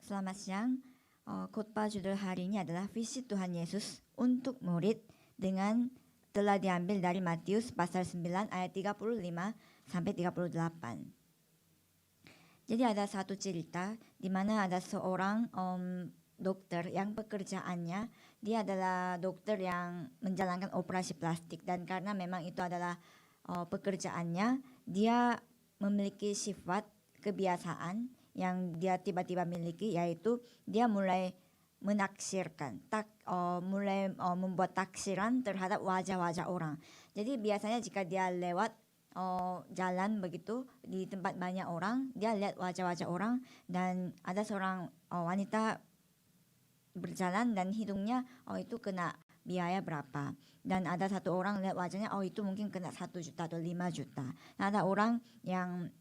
Selamat siang. Khotbah judul hari ini adalah visi Tuhan Yesus untuk murid dengan telah diambil dari Matius pasal 9 ayat 35 sampai 38. Jadi ada satu cerita di mana ada seorang dokter yang pekerjaannya dia adalah dokter yang menjalankan operasi plastik, dan karena memang itu adalah pekerjaannya, dia memiliki sifat kebiasaan yang dia tiba-tiba miliki, yaitu dia mulai menaksirkan, mulai membuat taksiran terhadap wajah-wajah orang. Jadi biasanya jika dia lewat jalan begitu di tempat banyak orang, dia lihat wajah-wajah orang, dan ada seorang wanita berjalan dan hidungnya itu kena biaya berapa, dan ada satu orang lihat wajahnya itu mungkin kena 1 juta atau 5 juta. Nah, ada orang yang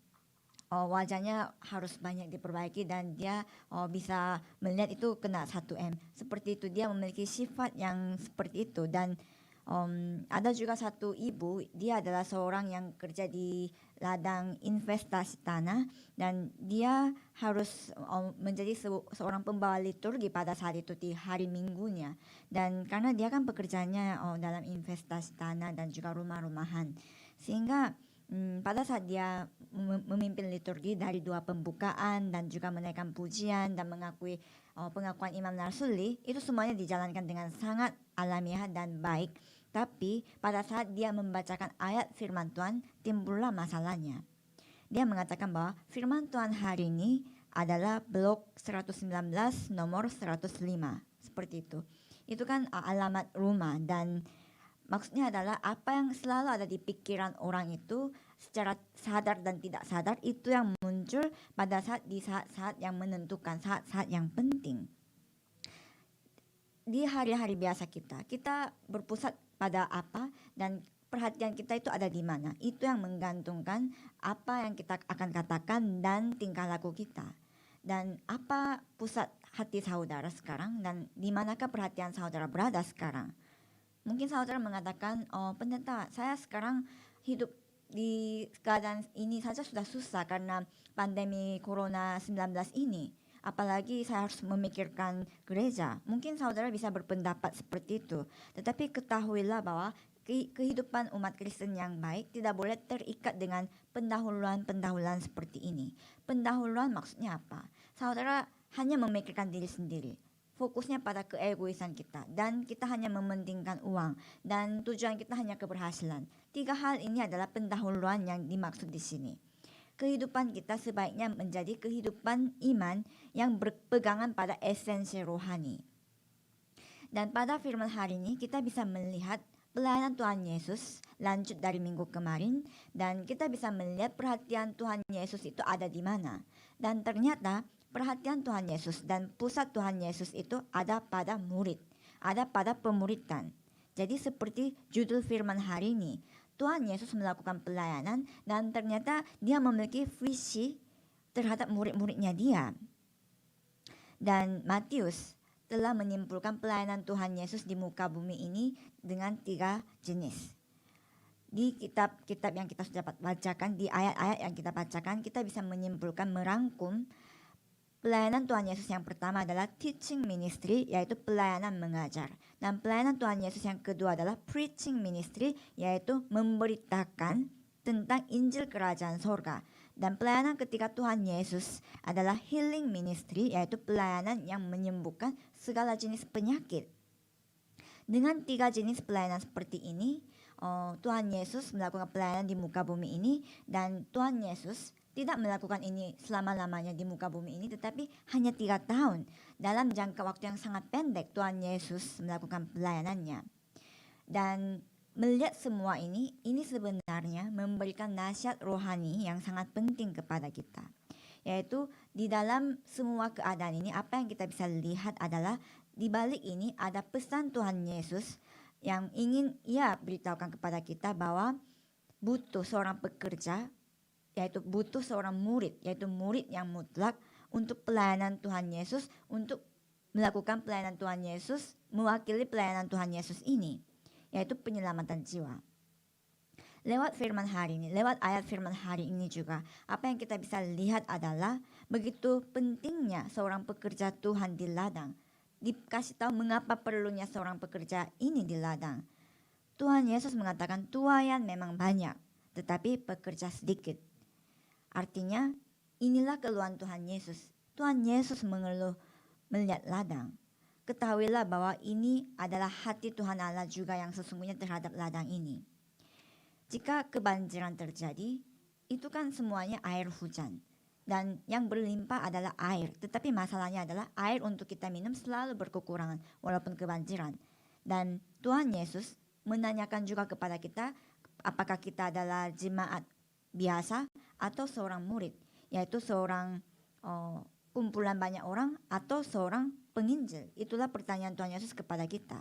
wajahnya harus banyak diperbaiki dan dia bisa melihat itu kena 1 M. Seperti itu, dia memiliki sifat yang seperti itu. Dan ada juga satu ibu, dia adalah seorang yang kerja di ladang investasi tanah, dan dia harus menjadi seorang pembawa liturgi pada saat itu di hari minggunya. Dan karena dia kan pekerjaannya dalam investasi tanah dan juga rumah-rumahan, sehingga pada saat dia memimpin liturgi dari 2 pembukaan dan juga menaikkan pujian dan mengakui pengakuan Imam Narsuli, itu semuanya dijalankan dengan sangat alamiah dan baik. Tapi pada saat dia membacakan ayat firman Tuhan, timbullah masalahnya. Dia mengatakan bahwa firman Tuhan hari ini adalah blok 119 nomor 105, seperti itu. Itu kan alamat rumah, dan maksudnya adalah apa yang selalu ada di pikiran orang itu secara sadar dan tidak sadar, itu yang muncul pada di saat-saat yang menentukan, saat-saat yang penting. Di hari-hari biasa kita berpusat pada apa, dan perhatian kita itu ada di mana. Itu yang menggantungkan apa yang kita akan katakan dan tingkah laku kita. Dan apa pusat hati saudara sekarang, dan di manakah perhatian saudara berada sekarang. Mungkin saudara mengatakan, pendeta, saya sekarang hidup di keadaan ini saja sudah susah karena pandemi Corona 19 ini. Apalagi saya harus memikirkan gereja. Mungkin saudara bisa berpendapat seperti itu. Tetapi ketahuilah bahwa kehidupan umat Kristen yang baik tidak boleh terikat dengan pendahuluan-pendahuluan seperti ini. Pendahuluan maksudnya apa? Saudara hanya memikirkan diri sendiri, fokusnya pada keegoisan kita, dan kita hanya mementingkan uang, dan tujuan kita hanya keberhasilan. 3 hal ini adalah pendahuluan yang dimaksud di sini. Kehidupan kita sebaiknya menjadi kehidupan iman yang berpegangan pada esensi rohani. Dan pada firman hari ini kita bisa melihat pelayanan Tuhan Yesus lanjut dari minggu kemarin, dan kita bisa melihat perhatian Tuhan Yesus itu ada di mana. Dan ternyata perhatian Tuhan Yesus dan pusat Tuhan Yesus itu ada pada murid, ada pada pemuridan. Jadi seperti judul firman hari ini, Tuhan Yesus melakukan pelayanan dan ternyata dia memiliki visi terhadap murid-muridnya dia. Dan Matius telah menyimpulkan pelayanan Tuhan Yesus di muka bumi ini dengan 3 jenis. Di kitab-kitab yang kita sudah bacakan, di ayat-ayat yang kita bacakan, kita bisa menyimpulkan, merangkum pelayanan Tuhan Yesus yang pertama adalah teaching ministry, yaitu pelayanan mengajar. Dan pelayanan Tuhan Yesus yang kedua adalah preaching ministry, yaitu memberitakan tentang Injil Kerajaan Sorga. Dan pelayanan ketiga Tuhan Yesus adalah healing ministry, yaitu pelayanan yang menyembuhkan segala jenis penyakit. Dengan 3 jenis pelayanan seperti ini, Tuhan Yesus melakukan pelayanan di muka bumi ini, dan Tuhan Yesus tidak melakukan ini selama-lamanya di muka bumi ini, tetapi hanya 3 tahun. Dalam jangka waktu yang sangat pendek, Tuhan Yesus melakukan pelayanannya. Dan melihat semua ini sebenarnya memberikan nasihat rohani yang sangat penting kepada kita. Yaitu di dalam semua keadaan ini, apa yang kita bisa lihat adalah di balik ini ada pesan Tuhan Yesus yang ingin Ia beritahukan kepada kita, bahwa butuh seorang pekerja, yaitu butuh seorang murid, yaitu murid yang mutlak untuk pelayanan Tuhan Yesus, untuk melakukan pelayanan Tuhan Yesus, mewakili pelayanan Tuhan Yesus ini, yaitu penyelamatan jiwa. Lewat firman hari ini, lewat ayat firman hari ini juga, apa yang kita bisa lihat adalah Begitu pentingnya seorang pekerja Tuhan di ladang. Dikasih tahu mengapa perlunya seorang pekerja ini di ladang. Tuhan Yesus mengatakan tuaian memang banyak, tetapi pekerja sedikit. Artinya inilah keluhan Tuhan Yesus. Tuhan Yesus mengeluh melihat ladang. Ketahuilah bahwa ini adalah hati Tuhan Allah juga yang sesungguhnya terhadap ladang ini. Jika kebanjiran terjadi, itu kan semuanya air hujan. Dan yang berlimpah adalah air. Tetapi masalahnya adalah air untuk kita minum selalu berkekurangan walaupun kebanjiran. Dan Tuhan Yesus menanyakan juga kepada kita apakah kita adalah jemaat biasa atau seorang murid. Yaitu seorang kumpulan banyak orang atau seorang penginjil. Itulah pertanyaan Tuhan Yesus kepada kita.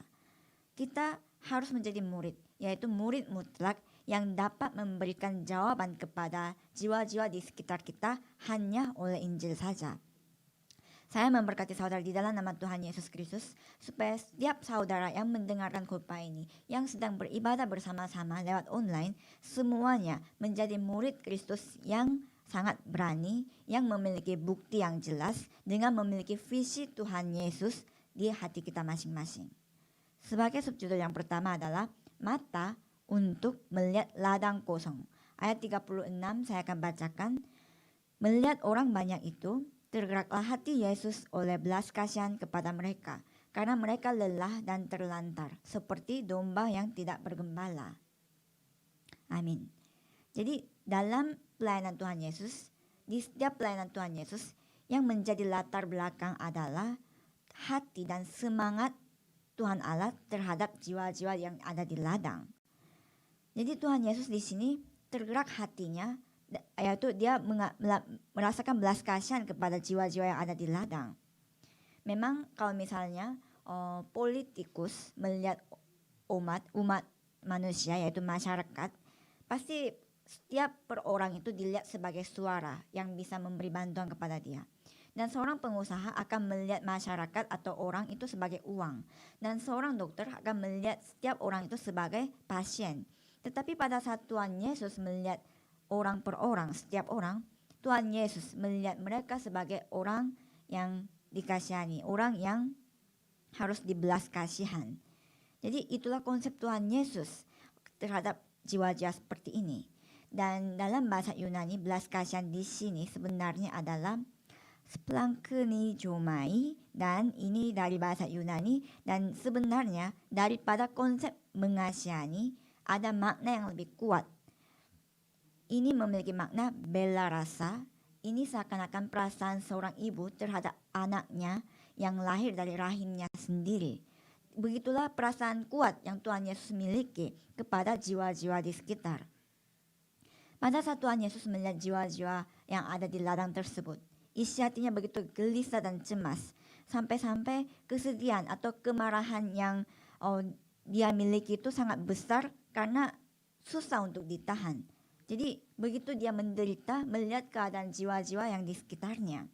Kita harus menjadi murid, yaitu murid mutlak yang dapat memberikan jawaban kepada jiwa-jiwa di sekitar kita hanya oleh Injil saja. Saya memberkati saudara di dalam nama Tuhan Yesus Kristus, supaya setiap saudara yang mendengarkan khotbah ini, yang sedang beribadah bersama-sama lewat online, semuanya menjadi murid Kristus yang sangat berani, yang memiliki bukti yang jelas, dengan memiliki visi Tuhan Yesus di hati kita masing-masing. Sebagai subjudul yang pertama adalah mata untuk melihat ladang kosong. Ayat 36 saya akan bacakan. Melihat orang banyak itu, tergeraklah hati Yesus oleh belas kasihan kepada mereka, karena mereka lelah dan terlantar, seperti domba yang tidak bergembala. Amin. Jadi dalam pelayanan Tuhan Yesus, di setiap pelayanan Tuhan Yesus, yang menjadi latar belakang adalah hati dan semangat Tuhan Allah terhadap jiwa-jiwa yang ada di ladang. Jadi Tuhan Yesus di sini tergerak hatinya, yaitu dia merasakan belas kasihan kepada jiwa-jiwa yang ada di ladang. Memang kalau misalnya politikus melihat umat manusia, yaitu masyarakat, pasti setiap per orang itu dilihat sebagai suara yang bisa memberi bantuan kepada dia. Dan seorang pengusaha akan melihat masyarakat atau orang itu sebagai uang. Dan seorang dokter akan melihat setiap orang itu sebagai pasien. Tetapi pada saat Tuhan Yesus melihat orang per orang, setiap orang, Tuhan Yesus melihat mereka sebagai orang yang dikasihani, orang yang harus dibelas kasihan. Jadi itulah konsep Tuhan Yesus terhadap jiwa-jiwa seperti ini. Dan dalam bahasa Yunani, belas kasihan di sini sebenarnya adalah splankenijomai, dan ini dari bahasa Yunani, dan sebenarnya daripada konsep mengasihani ada makna yang lebih kuat. Ini memiliki makna bela rasa. Ini seakan-akan perasaan seorang ibu terhadap anaknya yang lahir dari rahimnya sendiri. Begitulah perasaan kuat yang Tuhan Yesus miliki kepada jiwa-jiwa di sekitar. Pada saat Tuhan Yesus melihat jiwa-jiwa yang ada di ladang tersebut, isi hatinya begitu gelisah dan cemas, sampai-sampai kesedihan atau kemarahan yang dia miliki itu sangat besar karena susah untuk ditahan. Jadi begitu dia menderita melihat keadaan jiwa-jiwa yang di sekitarnya.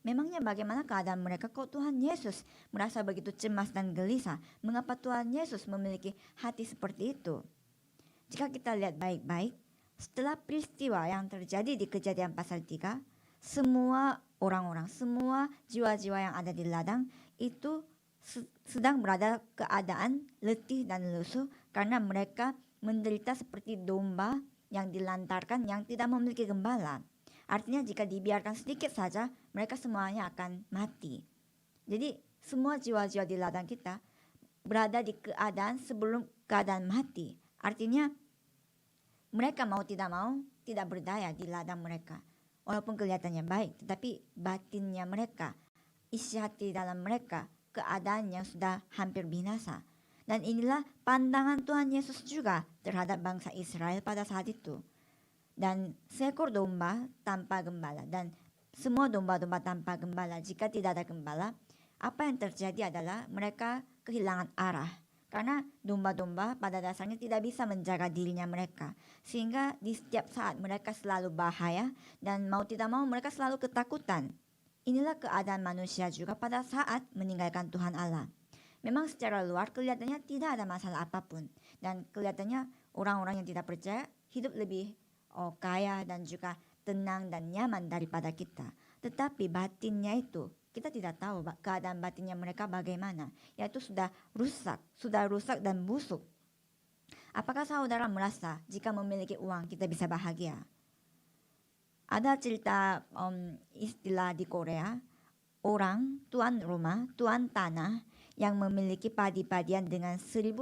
Memangnya bagaimana keadaan mereka kok Tuhan Yesus merasa begitu cemas dan gelisah? Mengapa Tuhan Yesus memiliki hati seperti itu? Jika kita lihat baik-baik, setelah peristiwa yang terjadi di Kejadian pasal 3, semua orang-orang, semua jiwa-jiwa yang ada di ladang itu sedang berada keadaan letih dan lesu karena mereka menderita seperti domba yang dilantarkan yang tidak memiliki gembala. Artinya jika dibiarkan sedikit saja, mereka semuanya akan mati. Jadi semua jiwa-jiwa di ladang kita berada di keadaan sebelum keadaan mati. Artinya mereka mau tidak berdaya di ladang mereka. Walaupun kelihatannya baik, tetapi batinnya mereka, isi hati dalam mereka, keadaan yang sudah hampir binasa. Dan inilah pandangan Tuhan Yesus juga terhadap bangsa Israel pada saat itu. Dan seekor domba tanpa gembala, dan semua domba-domba tanpa gembala, jika tidak ada gembala, apa yang terjadi adalah mereka kehilangan arah. Karena domba-domba pada dasarnya tidak bisa menjaga dirinya mereka. Sehingga di setiap saat mereka selalu bahaya dan mau tidak mau mereka selalu ketakutan. Inilah keadaan manusia juga pada saat meninggalkan Tuhan Allah. Memang secara luar kelihatannya tidak ada masalah apapun. Dan kelihatannya orang-orang yang tidak percaya hidup lebih kaya dan juga tenang dan nyaman daripada kita. Tetapi batinnya itu kita tidak tahu keadaan batinnya mereka bagaimana. Yaitu sudah rusak dan busuk. Apakah saudara merasa jika memiliki uang kita bisa bahagia? Ada cerita istilah di Korea, orang tuan rumah, tuan tanah yang memiliki padi-padian dengan 1.000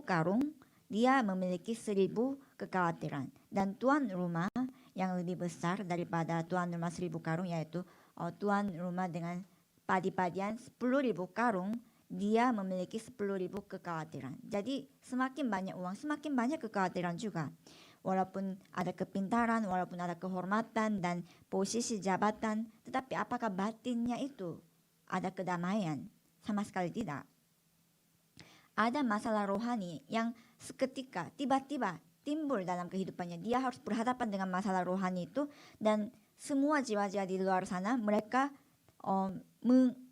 karung, dia memiliki 1.000 kekhawatiran. Dan tuan rumah yang lebih besar daripada tuan rumah 1.000 karung, yaitu tuan rumah dengan padi-padian 10.000 karung, dia memiliki 10.000 kekhawatiran. Jadi semakin banyak uang, semakin banyak kekhawatiran juga. Walaupun ada kepintaran, walaupun ada kehormatan dan posisi jabatan, tetapi apakah batinnya itu ada kedamaian? Sama sekali tidak. Ada masalah rohani yang seketika tiba-tiba timbul dalam kehidupannya. Dia harus berhadapan dengan masalah rohani itu, dan semua jiwa-jiwa di luar sana mereka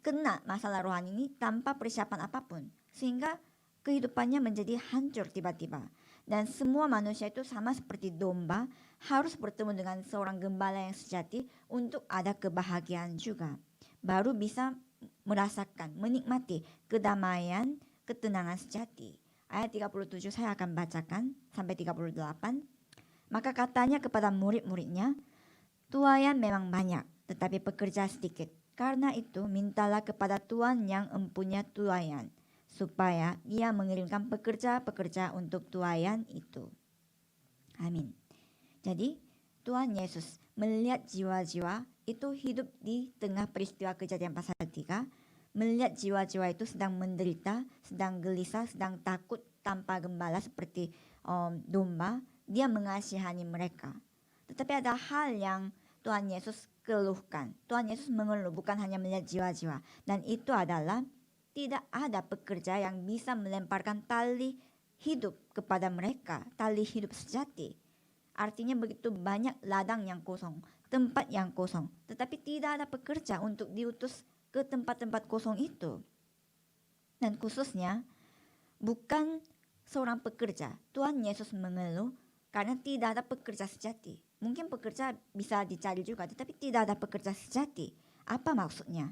kena masalah rohani ini tanpa persiapan apapun, sehingga kehidupannya menjadi hancur tiba-tiba. Dan semua manusia itu sama seperti domba, harus bertemu dengan seorang gembala yang sejati untuk ada kebahagiaan juga, baru bisa merasakan, menikmati kedamaian, ketenangan sejati. Ayat 37 saya akan bacakan sampai 38. Maka katanya kepada murid-muridnya, tuaian memang banyak, tetapi pekerja sedikit. Karena itu mintalah kepada Tuhan yang empunya tuaian, supaya ia mengirimkan pekerja-pekerja untuk tuaian itu. Amin. Jadi Tuhan Yesus melihat jiwa-jiwa itu hidup di tengah peristiwa Kejadian pasal 3, melihat jiwa-jiwa itu sedang menderita, sedang gelisah, sedang takut tanpa gembala seperti domba. Dia mengasihani mereka. Tetapi ada hal yang Tuhan Yesus keluhkan. Tuhan Yesus mengeluh, bukan hanya melihat jiwa-jiwa. Dan itu adalah tidak ada pekerja yang bisa melemparkan tali hidup kepada mereka, tali hidup sejati. Artinya begitu banyak ladang yang kosong, tempat yang kosong, tetapi tidak ada pekerja untuk diutus ke tempat-tempat kosong itu. Dan khususnya bukan seorang pekerja. Tuhan Yesus mengeluh karena tidak ada pekerja sejati. Mungkin pekerja bisa dicari juga, tetapi tidak ada pekerja sejati. Apa maksudnya?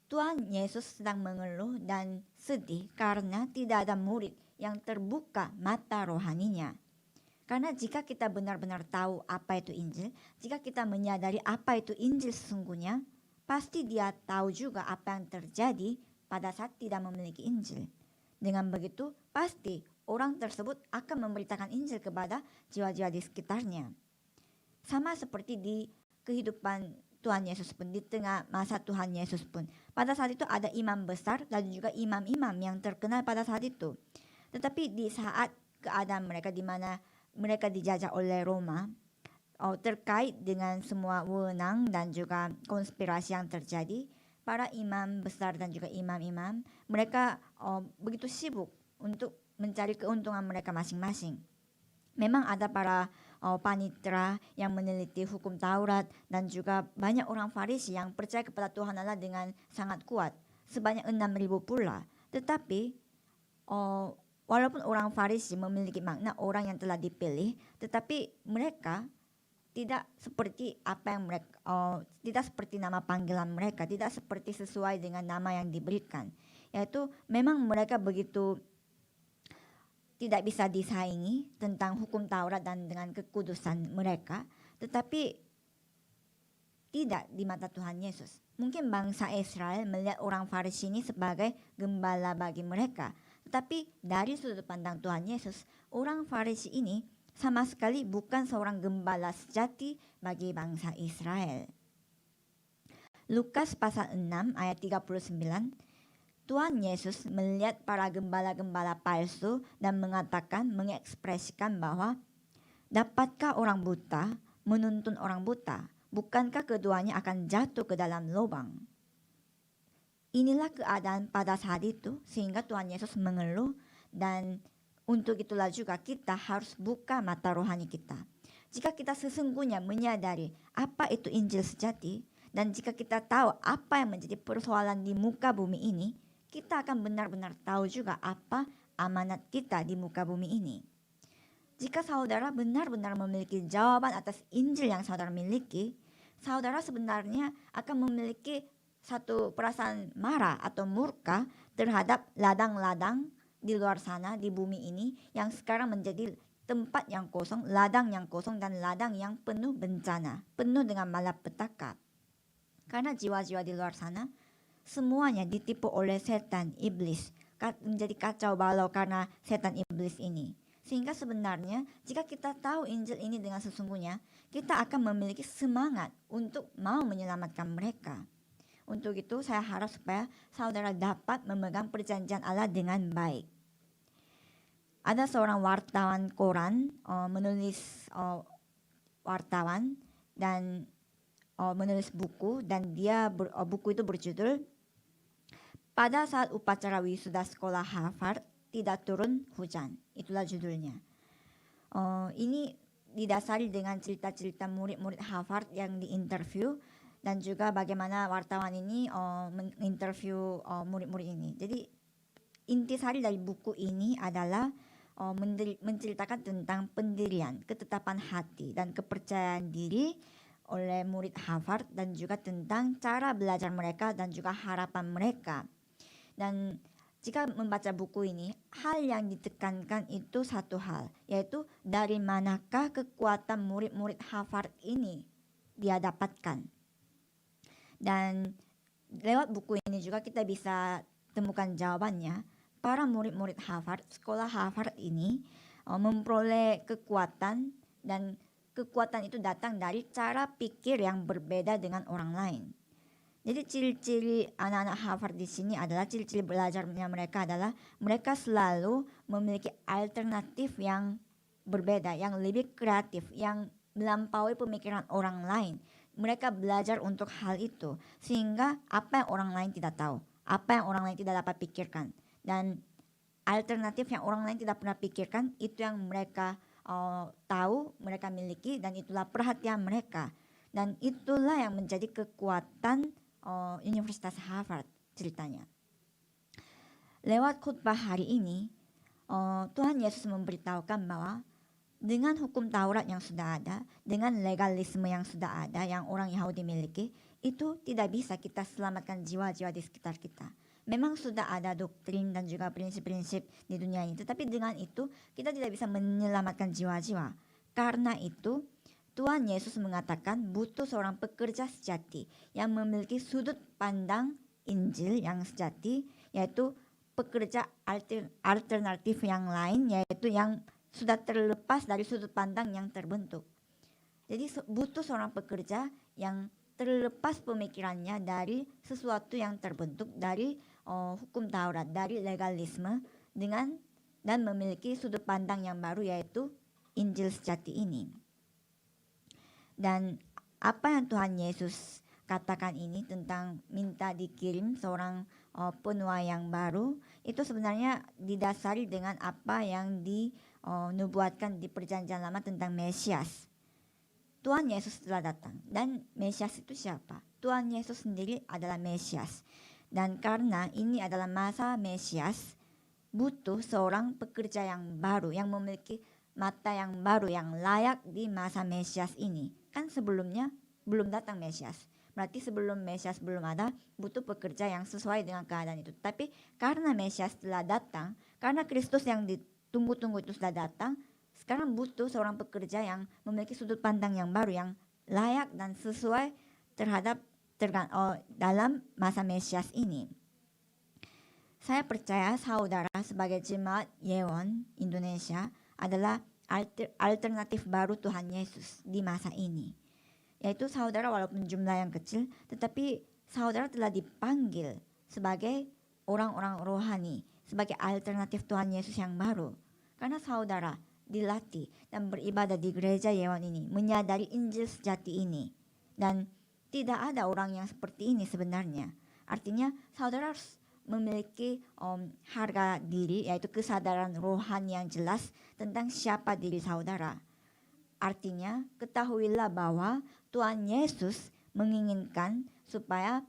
Tuhan Yesus sedang mengeluh dan sedih karena tidak ada murid yang terbuka mata rohaninya. Karena jika kita benar-benar tahu apa itu Injil, jika kita menyadari apa itu Injil sesungguhnya, pasti dia tahu juga apa yang terjadi pada saat tidak memiliki Injil. Dengan begitu, pasti orang tersebut akan memberitakan Injil kepada jiwa-jiwa di sekitarnya. Sama seperti di kehidupan Tuhan Yesus pun, di tengah masa Tuhan Yesus pun. Pada saat itu ada imam besar dan juga imam-imam yang terkenal pada saat itu. Tetapi di saat keadaan mereka di mana mereka dijajah oleh Roma, terkait dengan semua wewenang dan juga konspirasi yang terjadi, para imam besar dan juga imam-imam mereka begitu sibuk untuk mencari keuntungan mereka masing-masing. Memang ada para panitera yang meneliti hukum Taurat dan juga banyak orang Farisi yang percaya kepada Tuhan Allah dengan sangat kuat, sebanyak 6.000 pula. Tetapi walaupun orang Farisi memiliki makna orang yang telah dipilih, tetapi mereka tidak seperti apa yang mereka, tidak seperti nama panggilan mereka, tidak seperti sesuai dengan nama yang diberikan. Yaitu memang mereka begitu tidak bisa disaingi tentang hukum Taurat dan dengan kekudusan mereka, tetapi tidak di mata Tuhan Yesus. Mungkin bangsa Israel melihat orang Farisi ini sebagai gembala bagi mereka, tetapi dari sudut pandang Tuhan Yesus, orang Farisi ini sama sekali bukan seorang gembala sejati bagi bangsa Israel. Lukas pasal 6 ayat 39, Tuhan Yesus melihat para gembala-gembala palsu dan mengekspresikan bahwa dapatkah orang buta menuntun orang buta? Bukankah keduanya akan jatuh ke dalam lubang? Inilah keadaan pada saat itu sehingga Tuhan Yesus mengeluh, dan untuk itulah juga kita harus buka mata rohani kita. Jika kita sesungguhnya menyadari apa itu Injil sejati, dan jika kita tahu apa yang menjadi persoalan di muka bumi ini, kita akan benar-benar tahu juga apa amanat kita di muka bumi ini. Jika saudara benar-benar memiliki jawaban atas Injil yang saudara miliki, saudara sebenarnya akan memiliki satu perasaan marah atau murka terhadap ladang-ladang di luar sana, di bumi ini, yang sekarang menjadi tempat yang kosong, ladang yang kosong, dan ladang yang penuh bencana, penuh dengan malapetaka. Karena jiwa-jiwa di luar sana semuanya ditipu oleh setan, iblis, menjadi kacau balau karena setan iblis ini. Sehingga sebenarnya jika kita tahu Injil ini dengan sesungguhnya, kita akan memiliki semangat untuk mau menyelamatkan mereka. Untuk itu saya harap supaya saudara dapat memegang perjanjian Allah dengan baik. Ada seorang wartawan koran menulis wartawan dan menulis buku, dan buku itu berjudul Pada Saat Upacara Wisuda Sekolah Harvard Tidak Turun Hujan. Itulah judulnya. Ini didasari dengan cerita-cerita murid-murid Harvard yang diinterview, dan juga bagaimana wartawan ini menginterview murid-murid ini. Jadi intisari dari buku ini adalah menceritakan tentang pendirian, ketetapan hati, dan kepercayaan diri oleh murid Harvard, dan juga tentang cara belajar mereka dan juga harapan mereka. Dan jika membaca buku ini, hal yang ditekankan itu satu hal, yaitu dari manakah kekuatan murid-murid Harvard ini dia dapatkan. Dan lewat buku ini juga kita bisa temukan jawabannya. Para murid-murid Harvard, sekolah Harvard ini memperoleh kekuatan, dan kekuatan itu datang dari cara pikir yang berbeda dengan orang lain. Jadi ciri-ciri anak-anak Harvard di sini adalah ciri-ciri belajarnya mereka adalah mereka selalu memiliki alternatif yang berbeda, yang lebih kreatif, yang melampaui pemikiran orang lain. Mereka belajar untuk hal itu, sehingga apa yang orang lain tidak tahu, apa yang orang lain tidak dapat pikirkan, dan alternatif yang orang lain tidak pernah pikirkan, itu yang mereka tahu, mereka miliki, dan itulah perhatian mereka. Dan itulah yang menjadi kekuatan Universitas Harvard ceritanya. Lewat khutbah hari ini, Tuhan Yesus memberitahukan bahwa dengan hukum Taurat yang sudah ada, dengan legalisme yang sudah ada, yang orang Yahudi miliki, itu tidak bisa kita selamatkan jiwa-jiwa di sekitar kita. Memang sudah ada doktrin dan juga prinsip-prinsip di dunia ini, tetapi dengan itu kita tidak bisa menyelamatkan jiwa-jiwa. Karena itu Tuhan Yesus mengatakan butuh seorang pekerja sejati yang memiliki sudut pandang Injil yang sejati, yaitu pekerja alternatif yang lain, yaitu yang sudah terlepas dari sudut pandang yang terbentuk. Jadi butuh seorang pekerja yang terlepas pemikirannya dari sesuatu yang terbentuk dari hukum Taurat, dari legalisme, dan memiliki sudut pandang yang baru, yaitu Injil sejati ini. Dan apa yang Tuhan Yesus katakan ini tentang minta dikirim seorang penuai yang baru, itu sebenarnya didasari dengan apa yang dinubuatkan di perjanjian lama tentang Mesias. Tuhan Yesus telah datang, dan Mesias itu siapa? Tuhan Yesus sendiri adalah Mesias. Dan karena ini adalah masa Mesias, butuh seorang pekerja yang baru, yang memiliki mata yang baru, yang layak di masa Mesias ini. Kan sebelumnya belum datang Mesias. Berarti sebelum Mesias belum ada, butuh pekerja yang sesuai dengan keadaan itu. Tapi karena Mesias telah datang, karena Kristus yang ditunggu-tunggu itu sudah datang, sekarang butuh seorang pekerja yang memiliki sudut pandang yang baru, yang layak dan sesuai dalam masa Mesias ini. Saya percaya saudara sebagai jemaat Yewon Indonesia adalah alternatif baru Tuhan Yesus di masa ini. Yaitu saudara walaupun jumlah yang kecil, tetapi saudara telah dipanggil sebagai orang-orang rohani, sebagai alternatif Tuhan Yesus yang baru. Karena saudara dilatih dan beribadah di gereja Yewon ini, menyadari Injil sejati ini. Dan tidak ada orang yang seperti ini sebenarnya. Artinya saudara harus memiliki harga diri, yaitu kesadaran rohani yang jelas tentang siapa diri saudara. Artinya ketahuilah bahwa Tuhan Yesus menginginkan supaya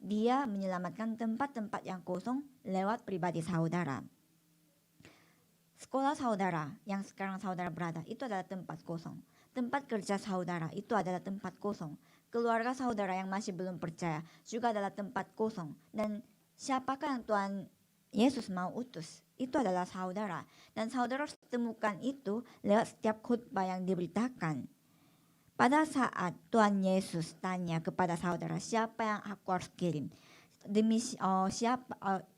Dia menyelamatkan tempat-tempat yang kosong lewat pribadi saudara. Sekolah saudara yang sekarang saudara berada itu adalah tempat kosong. Tempat kerja saudara itu adalah tempat kosong. keluarga saudara yang masih belum percaya juga adalah tempat kosong. Dan siapakah yang Tuhan Yesus mau utus? Itu adalah saudara. Dan saudara harus temukan itu lewat setiap khotbah yang diberitakan. Pada saat Tuhan Yesus tanya kepada saudara, siapa yang aku harus kirim?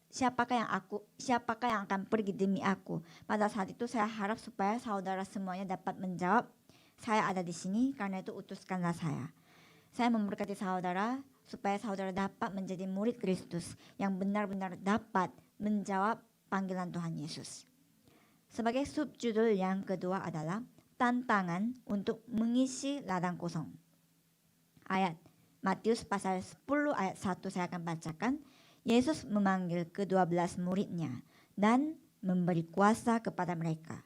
Siapakah yang akan pergi demi aku? Pada saat itu saya harap supaya saudara semuanya dapat menjawab, saya ada di sini, karena itu utuskanlah saya. Saya memberkati saudara supaya saudara dapat menjadi murid Kristus yang benar-benar dapat menjawab panggilan Tuhan Yesus. Sebagai subjudul yang kedua adalah tantangan untuk mengisi ladang kosong. Ayat Matius pasal 10 ayat 1 saya akan bacakan. Yesus memanggil ke-12 muridnya dan memberi kuasa kepada mereka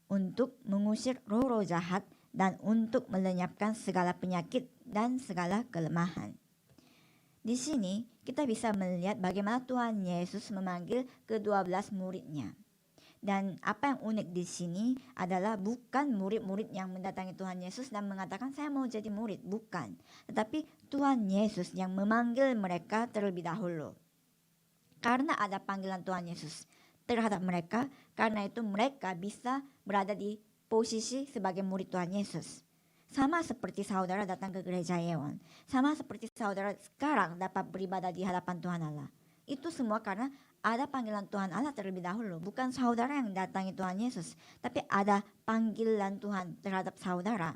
untuk mengusir roh-roh jahat dan untuk melenyapkan segala penyakit dan segala kelemahan. Di sini kita bisa melihat bagaimana Tuhan Yesus memanggil ke-12 muridnya. Dan apa yang unik di sini adalah bukan murid-murid yang mendatangi Tuhan Yesus dan mengatakan saya mau jadi murid, bukan. Tetapi Tuhan Yesus yang memanggil mereka terlebih dahulu. Karena ada panggilan Tuhan Yesus terhadap mereka, karena itu mereka bisa berada di posisi sebagai murid Tuhan Yesus. Sama seperti saudara datang ke gereja Yeon. Sama seperti saudara sekarang dapat beribadah di hadapan Tuhan Allah. Itu semua karena ada panggilan Tuhan Allah terlebih dahulu. Bukan saudara yang datangi Tuhan Yesus, tapi ada panggilan Tuhan terhadap saudara.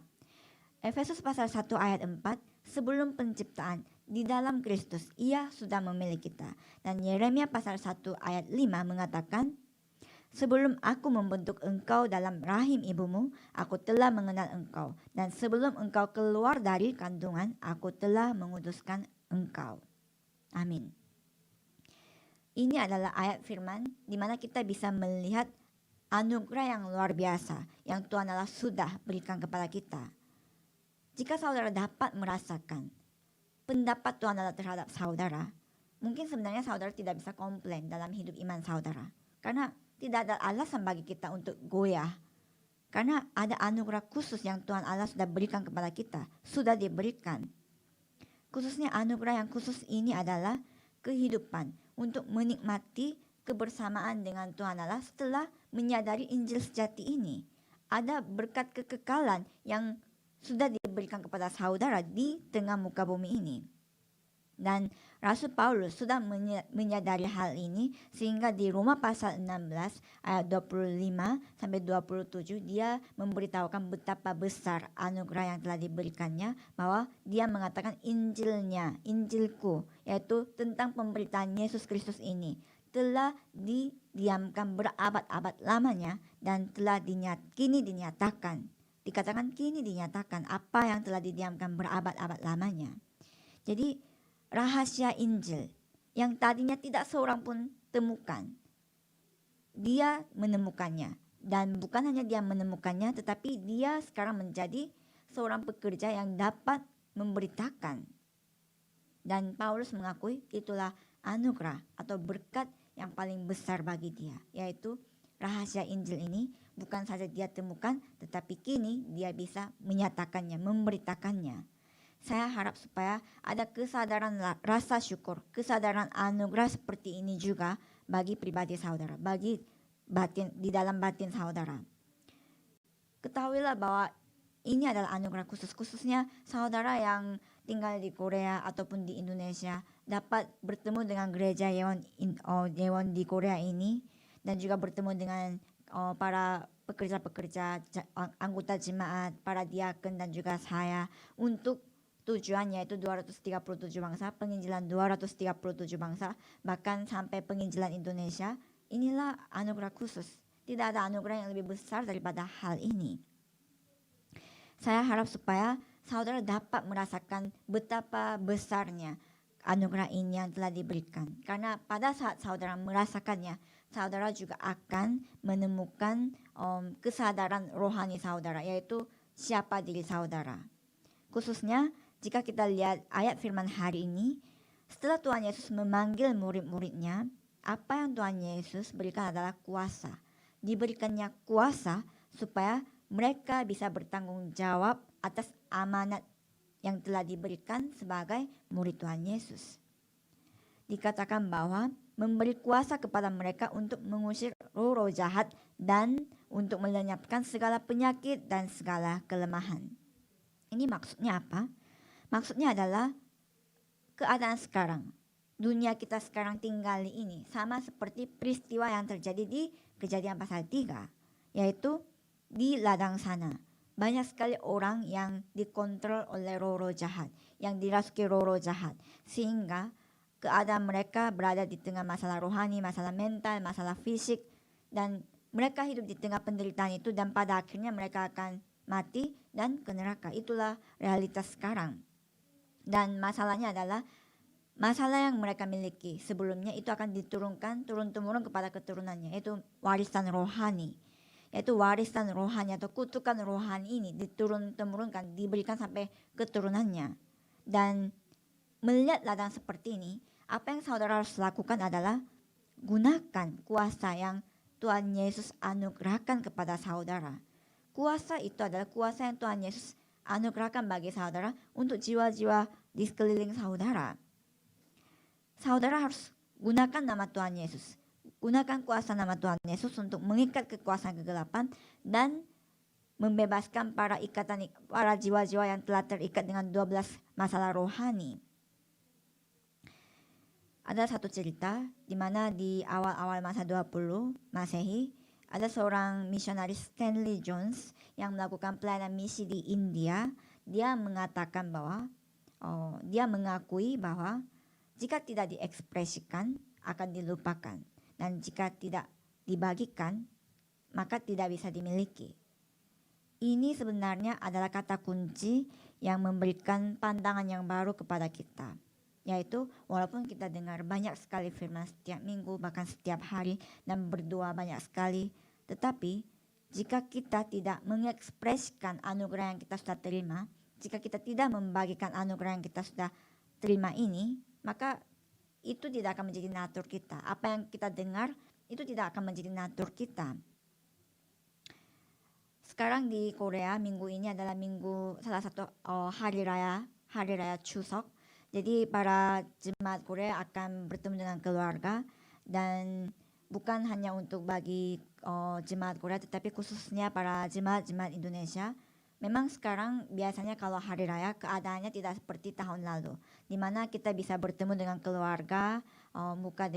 Efesus pasal 1 ayat 4, sebelum penciptaan, di dalam Kristus ia sudah memilih kita. Dan Yeremia pasal 1 ayat 5 mengatakan, sebelum aku membentuk engkau dalam rahim ibumu, aku telah mengenal engkau. Dan sebelum engkau keluar dari kandungan, aku telah mengutuskan engkau. Amin. Ini adalah ayat firman di mana kita bisa melihat anugerah yang luar biasa yang Tuhan Allah sudah berikan kepada kita. Jika saudara dapat merasakan pendapat Tuhan Allah terhadap saudara, mungkin sebenarnya saudara tidak bisa komplain dalam hidup iman saudara. Karena tidak ada alasan bagi kita untuk goyah. Karena ada anugerah khusus yang Tuhan Allah sudah berikan kepada kita. Sudah diberikan. Khususnya anugerah yang khusus ini adalah kehidupan untuk menikmati kebersamaan dengan Tuhan Allah setelah menyadari Injil sejati ini. Ada berkat kekekalan yang sudah diberikan kepada saudara di tengah muka bumi ini. Dan Rasul Paulus sudah menyadari hal ini sehingga di Roma pasal 16 ayat 25 sampai 27 dia memberitahukan betapa besar anugerah yang telah diberikannya, bahwa dia mengatakan Injilku, yaitu tentang pemberitaan Yesus Kristus ini telah didiamkan berabad-abad lamanya dan telah kini dinyatakan. Dikatakan kini dinyatakan apa yang telah didiamkan berabad-abad lamanya. Jadi rahasia Injil yang tadinya tidak seorang pun temukan, dia menemukannya. Dan bukan hanya dia menemukannya, tetapi dia sekarang menjadi seorang pekerja yang dapat memberitakan. Dan Paulus mengakui itulah anugerah atau berkat yang paling besar bagi dia, yaitu rahasia Injil ini bukan saja dia temukan, tetapi kini dia bisa menyatakannya, memberitakannya. Saya harap supaya ada kesadaran rasa syukur, kesadaran anugerah seperti ini juga bagi pribadi saudara, bagi batin, di dalam batin saudara. Ketahuilah bahwa ini adalah anugerah khususnya saudara yang tinggal di Korea ataupun di Indonesia dapat bertemu dengan gereja Yeon di Korea ini, dan juga bertemu dengan para pekerja-pekerja, anggota jemaat, para diakon dan juga saya untuk tujuan yaitu 237 bangsa, penginjilan 237 bangsa, bahkan sampai penginjilan Indonesia. Inilah anugerah khusus. Tidak ada anugerah yang lebih besar daripada hal ini. Saya harap supaya saudara dapat merasakan betapa besarnya anugerah ini yang telah diberikan. Karena pada saat saudara merasakannya, saudara juga akan menemukan kesadaran rohani saudara, yaitu siapa diri saudara. Khususnya jika kita lihat ayat firman hari ini, setelah Tuhan Yesus memanggil murid-muridnya, apa yang Tuhan Yesus berikan adalah kuasa. Diberikannya kuasa supaya mereka bisa bertanggung jawab atas amanat yang telah diberikan sebagai murid Tuhan Yesus. Dikatakan bahwa memberi kuasa kepada mereka untuk mengusir roh-roh jahat dan untuk melenyapkan segala penyakit dan segala kelemahan. Ini maksudnya apa? Maksudnya adalah keadaan sekarang. Dunia kita sekarang tinggal ini sama seperti peristiwa yang terjadi di Kejadian pasal 3, yaitu di ladang sana. Banyak sekali orang yang dikontrol oleh roh-roh jahat, yang dirasuki roh-roh jahat, sehingga keadaan mereka berada di tengah masalah rohani, masalah mental, masalah fisik, dan mereka hidup di tengah penderitaan itu, dan pada akhirnya mereka akan mati dan ke neraka. Itulah realitas sekarang. Dan masalahnya adalah masalah yang mereka miliki sebelumnya itu akan diturunkan turun-temurun kepada keturunannya, yaitu warisan rohani. Yaitu warisan rohani atau kutukan rohani ini diturun-temurunkan, diberikan sampai keturunannya. Dan melihat ladang seperti ini, apa yang saudara harus lakukan adalah gunakan kuasa yang Tuhan Yesus anugerahkan kepada saudara. Kuasa itu adalah kuasa yang Tuhan Yesus anugerahkan bagi saudara untuk jiwa-jiwa di sekeliling saudara. Saudara harus gunakan nama Tuhan Yesus. Gunakan kuasa nama Tuhan Yesus untuk mengikat kekuasaan kegelapan dan membebaskan para jiwa-jiwa yang telah terikat dengan 12 masalah rohani. Ada satu cerita di mana di awal-awal masa 20 Masehi ada seorang misionaris Stanley Jones yang melakukan pelayanan misi di India. Dia mengatakan bahwa dia mengakui bahwa jika tidak diekspresikan akan dilupakan, dan jika tidak dibagikan maka tidak bisa dimiliki. Ini sebenarnya adalah kata kunci yang memberikan pandangan yang baru kepada kita, yaitu walaupun kita dengar banyak sekali firman setiap minggu, bahkan setiap hari, dan berdoa banyak sekali, tetapi jika kita tidak mengekspresikan anugerah yang kita sudah terima, jika kita tidak membagikan anugerah yang kita sudah terima ini, maka itu tidak akan menjadi natur kita. Apa yang kita dengar itu tidak akan menjadi natur kita. Sekarang di Korea minggu ini adalah salah satu hari raya Chuseok. Jadi para jemaat Korea akan bertemu dengan keluarga, dan bukan hanya untuk bagi jemaat Korea, tetapi khususnya para jemaat Indonesia. Memang sekarang biasanya kalau hari raya keadaannya tidak seperti tahun lalu, di mana kita bisa bertemu dengan keluarga muka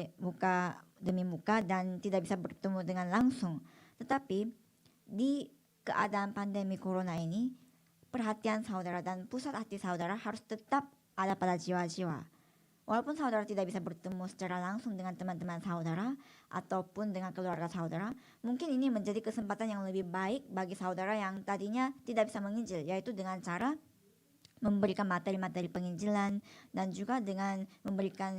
demi muka dan tidak bisa bertemu dengan langsung. Tetapi di keadaan pandemi corona ini, perhatian saudara dan pusat hati saudara harus tetap ada pada jiwa-jiwa. Walaupun saudara tidak bisa bertemu secara langsung dengan teman-teman saudara ataupun dengan keluarga saudara, mungkin ini menjadi kesempatan yang lebih baik bagi saudara yang tadinya tidak bisa menginjil, yaitu dengan cara memberikan materi-materi penginjilan dan juga dengan memberikan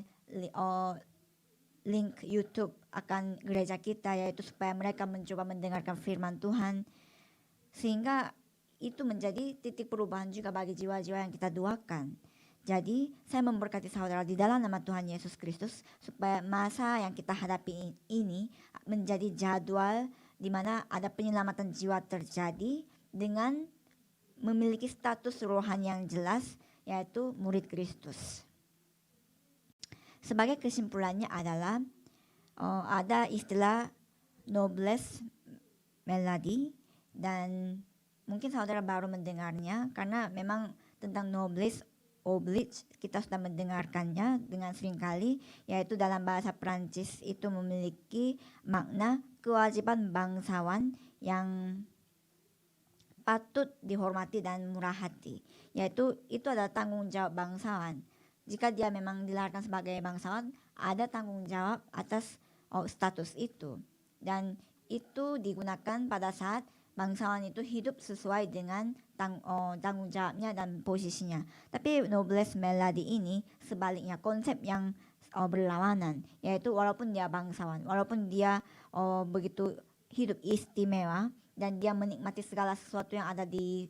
link YouTube akan gereja kita, yaitu supaya mereka mencoba mendengarkan firman Tuhan, sehingga itu menjadi titik perubahan juga bagi jiwa-jiwa yang kita doakan. Jadi saya memberkati saudara di dalam nama Tuhan Yesus Kristus, supaya masa yang kita hadapi ini menjadi jadwal di mana ada penyelamatan jiwa terjadi dengan memiliki status rohani yang jelas, yaitu murid Kristus. Sebagai kesimpulannya adalah ada istilah noblesse meladi, dan mungkin saudara baru mendengarnya karena memang tentang noblesse oblige kita sudah mendengarkannya dengan seringkali, yaitu dalam bahasa Prancis itu memiliki makna kewajiban bangsawan yang patut dihormati dan murah hati, yaitu itu adalah tanggung jawab bangsawan. Jika dia memang dilahirkan sebagai bangsawan, ada tanggung jawab atas status itu, dan itu digunakan pada saat bangsawan itu hidup sesuai dengan tanggung jawabnya dan posisinya. Tapi noblesse meladi ini sebaliknya, konsep yang berlawanan, yaitu walaupun dia bangsawan, walaupun dia begitu hidup istimewa dan dia menikmati segala sesuatu yang ada di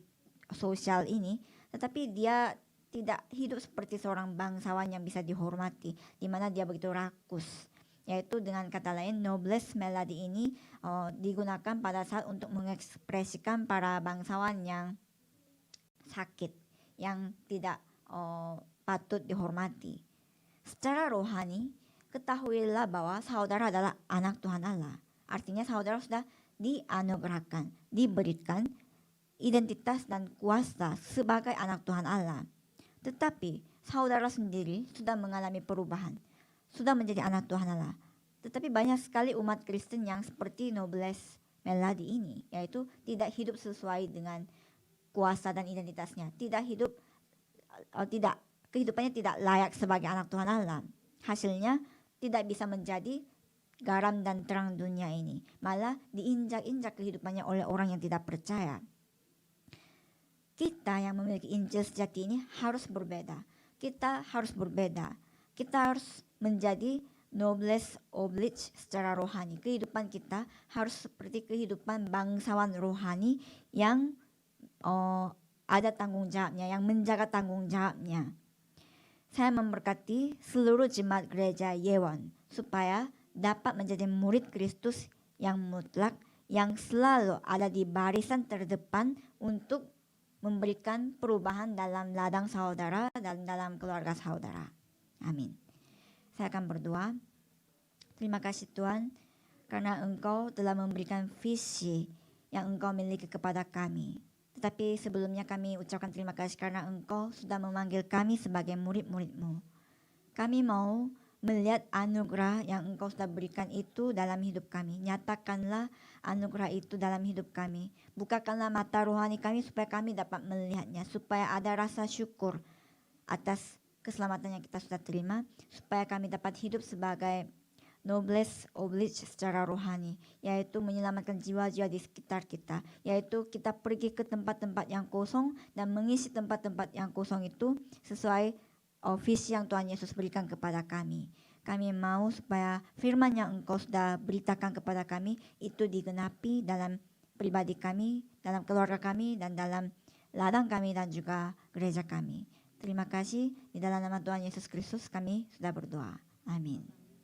sosial ini, tetapi dia tidak hidup seperti seorang bangsawan yang bisa dihormati, di mana dia begitu rakus. Yaitu dengan kata lain, noblesse meladi ini digunakan pada saat untuk mengekspresikan para bangsawan yang sakit, yang tidak patut dihormati. Secara rohani, ketahuilah bahwa saudara adalah anak Tuhan Allah. Artinya saudara sudah dianugerahkan, diberikan identitas dan kuasa sebagai anak Tuhan Allah. Tetapi saudara sendiri sudah mengalami perubahan, sudah menjadi anak Tuhan Allah. Tetapi banyak sekali umat Kristen yang seperti Nobles Melody ini, yaitu tidak hidup sesuai dengan kuasa dan identitasnya, kehidupannya tidak layak sebagai anak Tuhan Allah. Hasilnya tidak bisa menjadi garam dan terang dunia ini, malah diinjak-injak kehidupannya oleh orang yang tidak percaya. Kita yang memiliki Injil sejati ini harus berbeda. Kita harus berbeda. Kita harus menjadi nobles oblige secara rohani. Kehidupan kita harus seperti kehidupan bangsawan rohani yang ada tanggung jawabnya, yang menjaga tanggung jawabnya. Saya memberkati seluruh jemaat gereja Yewon supaya dapat menjadi murid Kristus yang mutlak, yang selalu ada di barisan terdepan untuk memberikan perubahan dalam ladang saudara dan dalam keluarga saudara. Amin. Saya akan berdoa. Terima kasih Tuhan, karena Engkau telah memberikan visi yang Engkau miliki kepada kami. Tetapi sebelumnya kami ucapkan terima kasih karena Engkau sudah memanggil kami sebagai murid-murid-Mu. Kami mau melihat anugerah yang Engkau sudah berikan itu dalam hidup kami. Nyatakanlah anugerah itu dalam hidup kami. Bukakanlah mata rohani kami supaya kami dapat melihatnya. Supaya ada rasa syukur atas keselamatan yang kita sudah terima. Supaya kami dapat hidup sebagai nobles oblige secara rohani, yaitu menyelamatkan jiwa-jiwa di sekitar kita, yaitu kita pergi ke tempat-tempat yang kosong dan mengisi tempat-tempat yang kosong itu sesuai visi yang Tuhan Yesus berikan kepada kami. Kami mau supaya firman yang Engkau sudah beritakan kepada kami itu digenapi dalam pribadi kami, dalam keluarga kami, dan dalam ladang kami dan juga gereja kami. Terima kasih, di dalam nama Tuhan Yesus Kristus kami sudah berdoa. Amin.